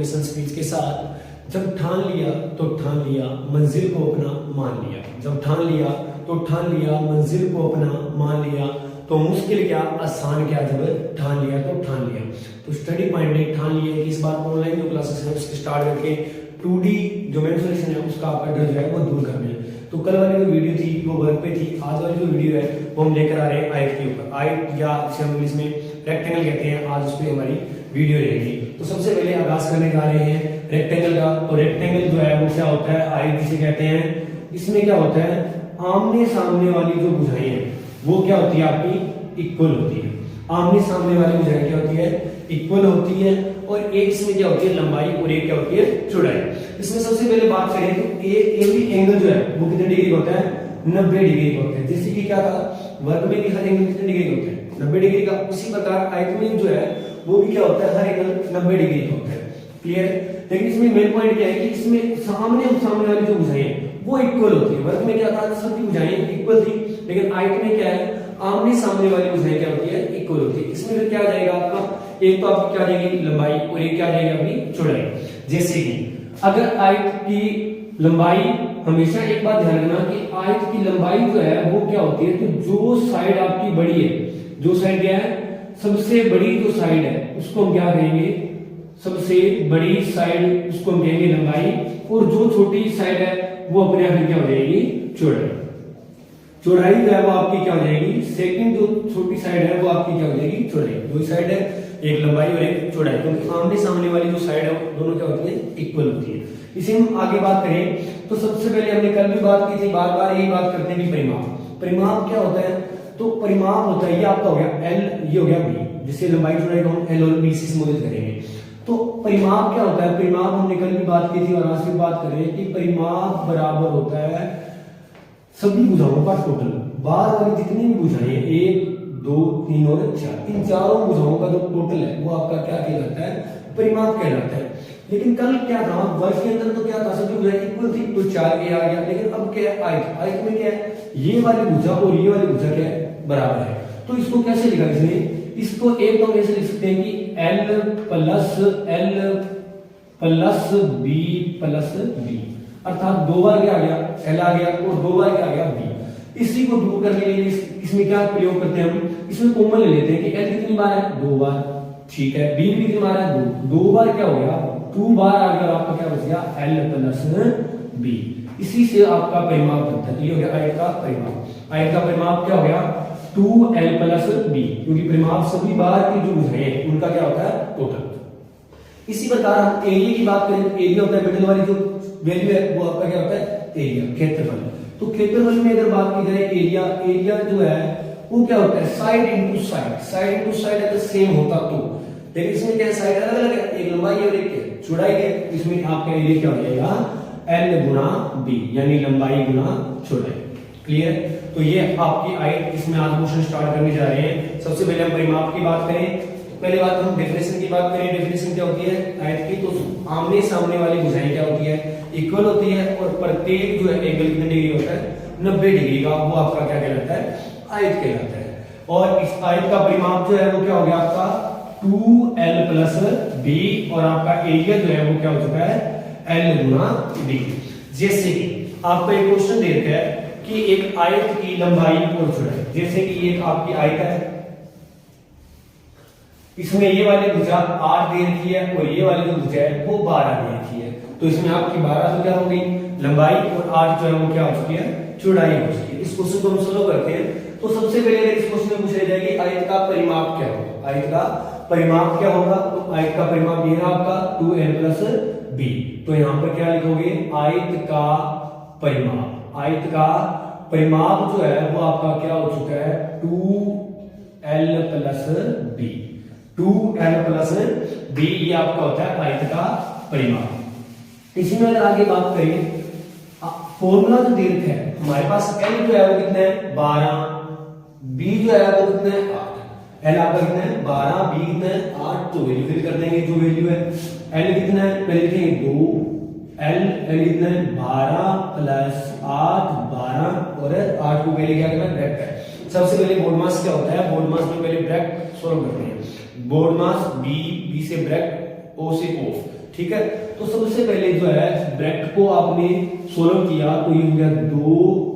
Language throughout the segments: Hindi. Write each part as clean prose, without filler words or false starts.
मोटिवेशन स्पीच के साथ। जब ठान लिया तो ठान लिया, मंजिल को अपना मान लिया। जब ठान लिया तो ठान लिया, मंजिल को अपना मान लिया। तो मुश्किल क्या आसान क्या, जब ठान लिया तो ठान लिया। तो स्टडी पॉइंट है, ठान लिया कि इस बार ऑनलाइन जो क्लासेस है उसके स्टार्ट करके 2D जो मेंसुरेशन है उसका आपका डर जो है वो दूर करना है। तो कल वाली जो वीडियो थी वो वर्क पे थी, आज वाली जो वीडियो है वो हम लेकर आ रहे हैं आयत के ऊपर। आयत या जिसे हम इंग्लिश में रेक्टेंगल कहते हैं, आज उस पर हमारी वीडियो रहेगी। तो सबसे पहले आगाज करने जा रहे हैं रेक्टेंगल का। तो रेक्टेंगल जो है वो क्या होता है, आयत जिसे कहते हैं। इसमें क्या होता है, आमने सामने वाली जो भुजाएं हैं वो क्या होती है, आपकी इक्वल होती है। आमने सामने वाली भुजाएं क्या होती है, इक्वल होती है। और एक इसमें क्या होती है, लंबाई, और एक क्या होती है, चौड़ाई। इसमें सबसे पहले बात करें तो ए बी एंगल जो है वो कितने डिग्री का होता है, 90 डिग्री का होता है। जैसे कि क्या था, वर्ग में भी हर एंगल कितने डिग्री का होता है, 90 डिग्री का। उसी प्रकार आयत में जो है वो भी क्या होता है, हर एंगल 90 डिग्री का होता है। क्लियर। लेकिन इसमें मेन पॉइंट क्या है कि इसमें सामने वाली जो भुजाएं हैं वो इक्वल होती है। वर्ग में क्या था, सबकी भुजाएं इक्वल थी, लेकिन आयत में क्या है, आमने सामने वाली भुजाएं क्या होती है, इक्वल होती है। इसमें फिर क्या आ जाएगा आपका, एक तो आपकी क्या आ जाएगी लंबाई, और एक क्या आ जाएगी अपनी चौड़ाई। जैसे कि अगर आयत की लंबाई, हमेशा एक बात ध्यान रखना कि आयत की लंबाई जो है वो क्या होती है, तो जो साइड आपकी बड़ी है, जो साइड क्या है, सबसे बड़ी जो साइड है उसको हम क्या कहेंगे, सबसे बड़ी साइड उसको हम कहेंगे लंबाई। और जो छोटी साइड है वो अपने आप क्या हो जाएगी, चौड़ाई। चौड़ाई जो है वो आपकी क्या हो जाएगी, सेकंड जो छोटी साइड है वो आपकी क्या हो जाएगी, चौड़ाई। दो साइड है, एक लंबाई और एक चौड़ाई, क्योंकि आमने सामने वाली जो साइड है दोनों क्या होती है, इक्वल होती है। इसे हम आगे बात करें तो सबसे पहले हमने कल भी बात की थी, बार बार यही बात करते हैं कि परिमाप। परिमाप क्या होता है, तो परिमाप होता है, ये आपका हो गया एल, ये हो गया बी, जिससे लंबाई चौड़ाई को हम एल और बी से संबोधित करेंगे। तो परिमाप क्या होता है, परिमाप हमने कल भी बात की थी और आज भी बात करें कि परिमाप बराबर होता है सभी भुजाओं का टोटल। बाहर वाली जितनी भी भुजाएं, 1 2 3 और 4, इन चारों भुजाओं का जो टोटल है वो आपका क्या कहलाता है, परिमाप कहलाता है। लेकिन कल क्या था, वर्ग के अंदर तो क्या था, सभी भुजाएं इक्वल थी तो 4 के आ गया। लेकिन अब क्या है, आयत, आयत में क्या है, ये वाली भुजा और ये वाली भुजा क्या है, बराबर है। तो इसको कैसे लिखा, इसमें इसको एक तो ऐसे लिख सकते हैं कि L plus B plus B, अर्थात 2 बार क्या आ गया, L आ गया और 2 बार क्या आ गया, B। इसी को दूर करने के लिए इसमें क्या प्रयोग करते हैं हम, इसमें कॉमन ले लेते हैं कि L कितनी बार है, 2 बार, ठीक है। B भी कितनी बार है, 2 बार क्या हो गया, 2 बार आ गया, आपका क्या बच गया, L प्लस B। इसी से आपका परिमाप बनता है। ये हो गया आयत का परिमाप। आयत का परिमाप क्या हो गया, 2L प्लस B, क्योंकि परिमाप सभी बार की जो भुजाएं हैं उनका क्या होता है, टोटल। इसी प्रकार हम एरिया की बात करें, एरिया होता है मिडिल वाली जो वैल्यू है वो आपका क्या होता है, एरिया, क्षेत्रफल। तो क्षेत्रफल में अगर बात की जाए एरिया, एरिया जो है वो क्या होता है, side into side. Side into side अगर सेम होता तो, लेकिन इसमें क्या है, साइड अलग अलग है, एक लंबाई और एक चौड़ाई है। इसमें आपका एरिया क्या हो जाएगा, L गुना B, यानी लंबाई गुना चौड़ाई। क्लियर। तो ये आपकी आयत, इसमें आज क्वेश्चन स्टार्ट करने जा रहे हैं। सबसे पहले हम परिमाप की बात करें, पहले बात हम डेफिनेशन की बात करें। डेफिनेशन क्या होती है आयत की, तो आमने सामने वाली भुजाएं क्या होती है, इक्वल होती है। और प्रत्येक जो है एंगल कितने डिग्री होता है, 90 डिग्री का, वो आपका क्या कहलाता है, आयत कहलाता है। और इस आयत का परिमाप जो है वो क्या हो गया आपका 2L प्लस B, और आपका एरिया जो है वो क्या हो चुका है, L गुना B। जैसे कि आपको एक क्वेश्चन दे रखा है कि एक आयत की लंबाई और चौड़ाई, जैसे कि एक आपकी आयत है, इसमें ये वाली भुजा 8 दे रखी है और ये वाली जो भुजा है वो 12 दे रखी है। तो इसमें आपकी 12 तो क्या हो गई लंबाई, और 8 जो है वो क्या हो चुकी है, चौड़ाई हो चुकी है। इस क्वेश्चन को हम सोल्व करते हैं। तो सबसे पहले अगर इस क्वेश्चन में पूछा जाएगा आयत का परिमाप क्या होगा, आयत का परिमाप क्या होगा, तो आयत का परिमाप ये है आपका 2L प्लस B। तो यहां पर क्या लिखोगे, आयत का परिमाप। आयत का परिमाप जो है वो आपका क्या हो चुका है, 2L plus B। 2L plus B ये आपका होता है आयत का परिमाप। इसी में अगर आगे बात करें, फॉर्मूला जो दे रखा है हमारे पास, L जो है वो कितना है, 12, B जो है वो कितना है, 8। L आपका कितना है, 12, B कितना है, 8। तो वैल्यू फिल कर देंगे, जो वैल्यू है L कितना है, पहले लिखेंगे 2, L कितना है, 12 प्लस 8, 12 और 8 को पहले क्या करना है, ब्रैकेट है। सबसे पहले बोर्ड मास क्या होता है, बोर्ड मास में पहले ब्रैकेट सोल्व करते हैं। बोर्ड मास B से ब्रैकेट, O से O, ठीक है। तो सबसे पहले जो है ब्रैकेट को आपने सोल्व किया तो ये हो गया 2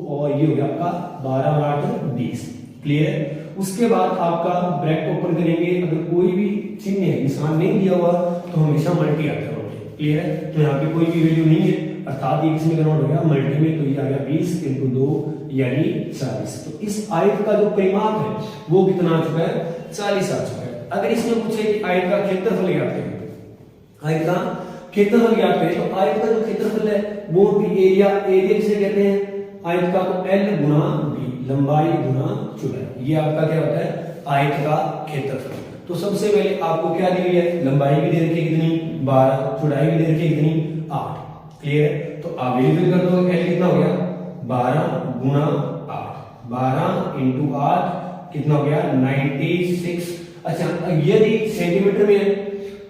और ये हो गया आपका 12 और 8 20। क्लियर है। उसके बाद आपका ब्रैकेट ओपन करेंगे, अगर कोई भी चिन्ह निशान नहीं दिया हुआ तो हमेशा मल्टी आता है। क्लियर है। तो यहाँ पे कोई भी वैल्यू नहीं है, अर्थात ये किसमें कन्वर्ट हो गया मल्टी में, तो ये आ गया 20 × 2 यानी 40। तो इस आयत का जो परिमाप है वो कितना आ चुका है 40 आ चुका है। अगर इसमें पूछे कि आयत का क्षेत्रफल ज्ञात करें, आयत का क्षेत्रफल ज्ञात करें, तो आयत का जो क्षेत्रफल है वो भी एरिया किसे कहते हैं आयत का, तो L गुना B, लंबाई गुना चौड़ाई, ये आपका क्या होता है आयत का क्षेत्रफल। तो सबसे पहले आपको क्या दी हुई है, लंबाई भी दे रखी कितनी 12, चौड़ाई भी दे रखी कितनी 8। क्लियर है। तो आप वेरीफाई कर दो L कितना हो गया 12 गुना 8, 12 × 8 कितना हो गया 96। अच्छा यदि सेंटीमीटर में है,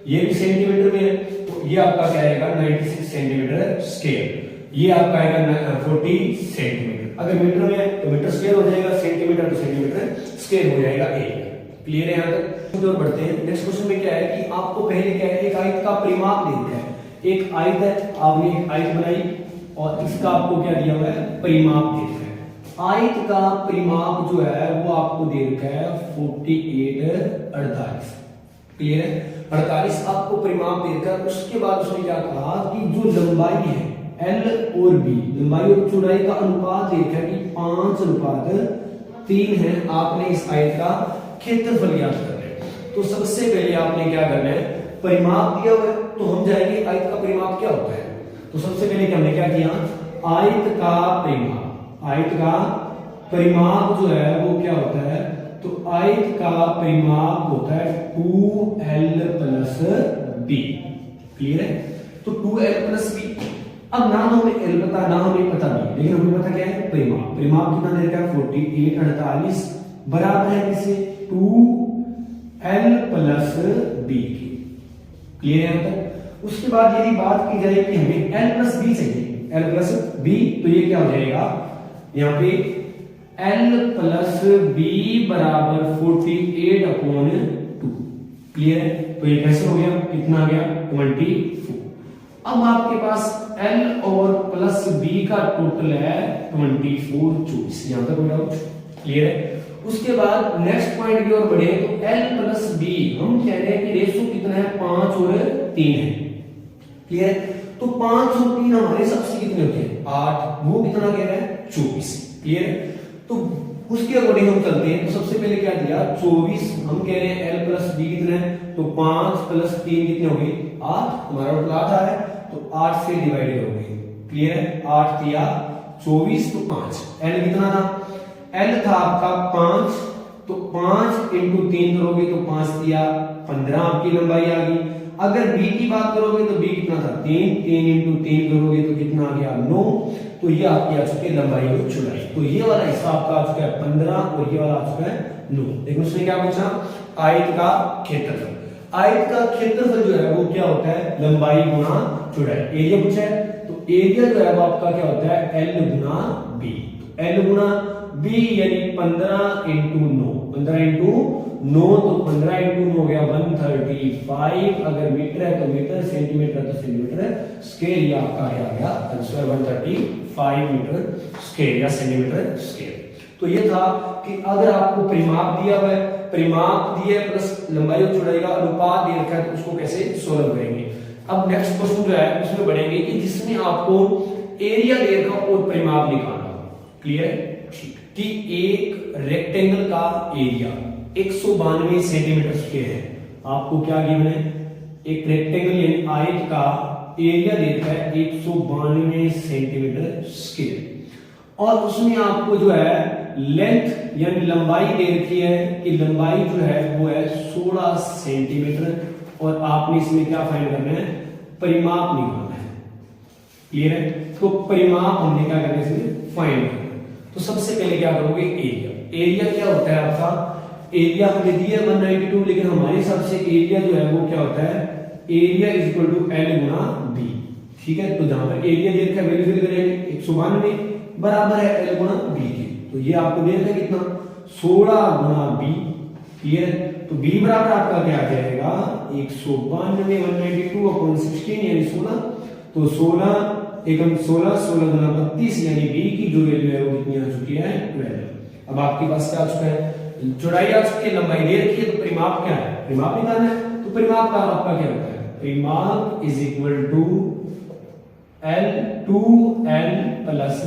ये भी सेंटीमीटर में है, तो ये आपका क्या आएगा 96 सेंटीमीटर स्क्वायर, ये आपका आएगा 40 सेंटीमीटर। अगर मीटर में है तो मीटर स्क्वायर हो जाएगा, सेंटीमीटर तो सेंटीमीटर स्क्वायर हो जाएगा एरिया। क्लियर है। यहाँ तक और बढ़ते हैं। नेक्स्ट क्वेश्चन में क्या है कि आपको पहले क्या है एक आयत का परिमाप देते हैं, एक आयत है, आपने एक आयत बनाई और इसका आपको क्या दिया हुआ है परिमाप देते हैं। आयत का परिमाप जो है वो आपको दे रखा है 48 क्लियर है 48 आपको परिमाप दे रखा है। उसके बाद उसने क्या कहा कि जो लंबाई है L और B, लंबाई और चौड़ाई का अनुपात दे रखा है कि 5:3 है। आपने इस आयत का क्षेत्रफल ज्ञात करना है। तो सबसे पहले आपने क्या करना है परिमाप दिया हुआ है, तो हम जाएंगे आयत का परिमाप क्या होता है। तो सबसे पहले हमने क्या किया आयत का परिमाप, आयत का परिमाप जो है वो क्या होता है, तो आयत का परिमाप होता है 2L + B। क्लियर है। तो 2L + B, अब ना हमें L पता ना हमें पता B, लेकिन हमें पता क्या है परिमाप। परिमाप कितना दे रखा है 48 बराबर है किसे 2L + B की। क्लियर है मतलब। उसके बाद यदि बात की जाए कि हमें L + B चाहिए, L + B, तो ये क्या हो जाएगा यहाँ पे L + B बराबर 48/2। क्लियर है। तो ये कैसे हो गया कितना आ गया 24। अब आपके पास L और प्लस B का टोटल है 24 यहां तक कोई डाउट क्लियर है। उसके बाद नेक्स्ट पॉइंट की ओर बढ़े तो L + B हम कह रहे हैं कि रेशो कितना है 5 और 3 है। क्लियर। तो 5 और 3 हमारे सबसे कितने होते हैं 8, वो कितना कह रहा है 24। क्लियर है। तो उसके अकॉर्डिंग हम चलते हैं। तो सबसे पहले क्या दिया 24, हम कह रहे हैं L + B कितना है, तो 5 + 3 कितने हो गए 8, हमारा टोटल 8 आ रहा है, तो 8 से डिवाइड करोगे। क्लियर है। 8 × 24 तो 5। L कितना था, L था आपका 5, तो 5 × 3 करोगे तो 5 × 15 आपकी लंबाई आ गई। अगर B की बात करोगे तो B कितना था 3, 3 × 3 करोगे तो कितना आ गया 9। तो ये आपकी आ चुकी है लंबाई और चौड़ाई। तो ये वाला हिस्सा आपका आ चुका है 15 और ये वाला आ चुका है 9। लेकिन उसने क्या पूछा आयत का क्षेत्रफल। आयत का क्षेत्रफल जो है वो क्या होता है लंबाई गुना चौड़ाई। एरिया पूछा है, तो एरिया जो है वो आपका क्या होता है L गुना B। तो L गुना B यानी 15 × 9, 15 × 9 तो 15 × 9 हो गया 135। अगर मीटर है तो मीटर, सेंटीमीटर है तो सेंटीमीटर स्क्वायर, ये आपका क्या आ गया आंसर 135 मीटर स्क्वायर या सेंटीमीटर स्क्वायर। तो ये था कि अगर आपको परिमाप दिया हुआ है, परिमाप दिया है प्लस लंबाई और चौड़ाई का अनुपात दे रखा है, तो उसको कैसे सोल्व करेंगे। अब नेक्स्ट क्वेश्चन जो है उसमें बढ़ेंगे कि जिसमें आपको एरिया दे रखा और परिमाप निकालना हो। क्लियर है। ठीक। कि एक रेक्टेंगल का एरिया 192 सेंटीमीटर स्क्वायर है। आपको क्या गिवन है एक रेक्टेंगल यानी आयत का एरिया दे रखा है 192 सेंटीमीटर स्क्वायर, और उसमें आपको जो है लेंथ यानी लंबाई दे रखी है कि लंबाई जो है वो है 16 सेंटीमीटर, और आपने इसमें क्या फाइंड करना है परिमाप निकालना है। क्लियर है। तो परिमाप हमने क्या करना है इसमें फाइंड करना है। तो सबसे पहले क्या करोगे एरिया। एरिया क्या होता है आपका, एरिया हमने दिया 192, लेकिन हमारे हिसाब से एरिया जो है वो क्या होता है एरिया = L गुना B। ठीक है। तो जहां पर एरिया दे रखा है वैल्यू फिल करेंगे 192 बराबर है L गुना B के। तो ये आपको दे रखा है कितना 16 गुना B। क्लियर है। तो b बराबर आपका क्या आ जाएगा 192 192 अपॉन 16 यानी 16। तो 16 एकम 16 16 गुना 32 यानी b की जो वैल्यू है वो कितनी आ चुकी है 12। अब आपके पास क्या आ चुका है चौड़ाई आ चुकी है लंबाई दे रखी है तो परिमाप क्या है परिमाप निकालना है। तो परिमाप का आपका क्या होता है परिमाप is equal to L 2L plus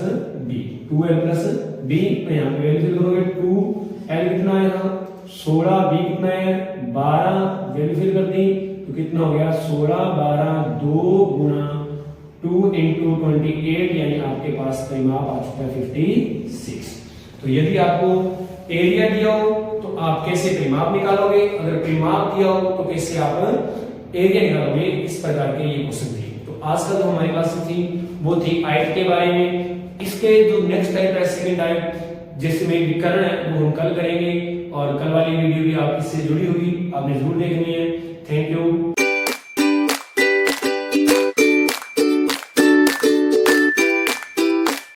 B 2L plus B। तो यहाँ पे वैल्यू करोगे 2L कितना है यहाँ 16 B कितना है 12 वैल्यू फिल कर दी तो कितना हो गया 16 12 2 गुना 2 इंटू 28 यानी आपके पास परिमाप आ चुका है 56। तो यदि आपको एरिया दिया हो तो आप कैसे परिमाप निकालोगे अगर परिमाप दिया हो तो कैसे आप एरिया निकालोगे इस प्रकार के ये क्वेश्चन थे। तो आज का जो हमारी क्लास थी वो थी आयत के बारे में। इसके जो नेक्स्ट टाइप है सेकंड टाइप जिसमें विकर्ण है वो हम कल करेंगे और कल वाली वीडियो भी आप इससे जुड़ी होगी आपने जरूर देखनी है। Thank you.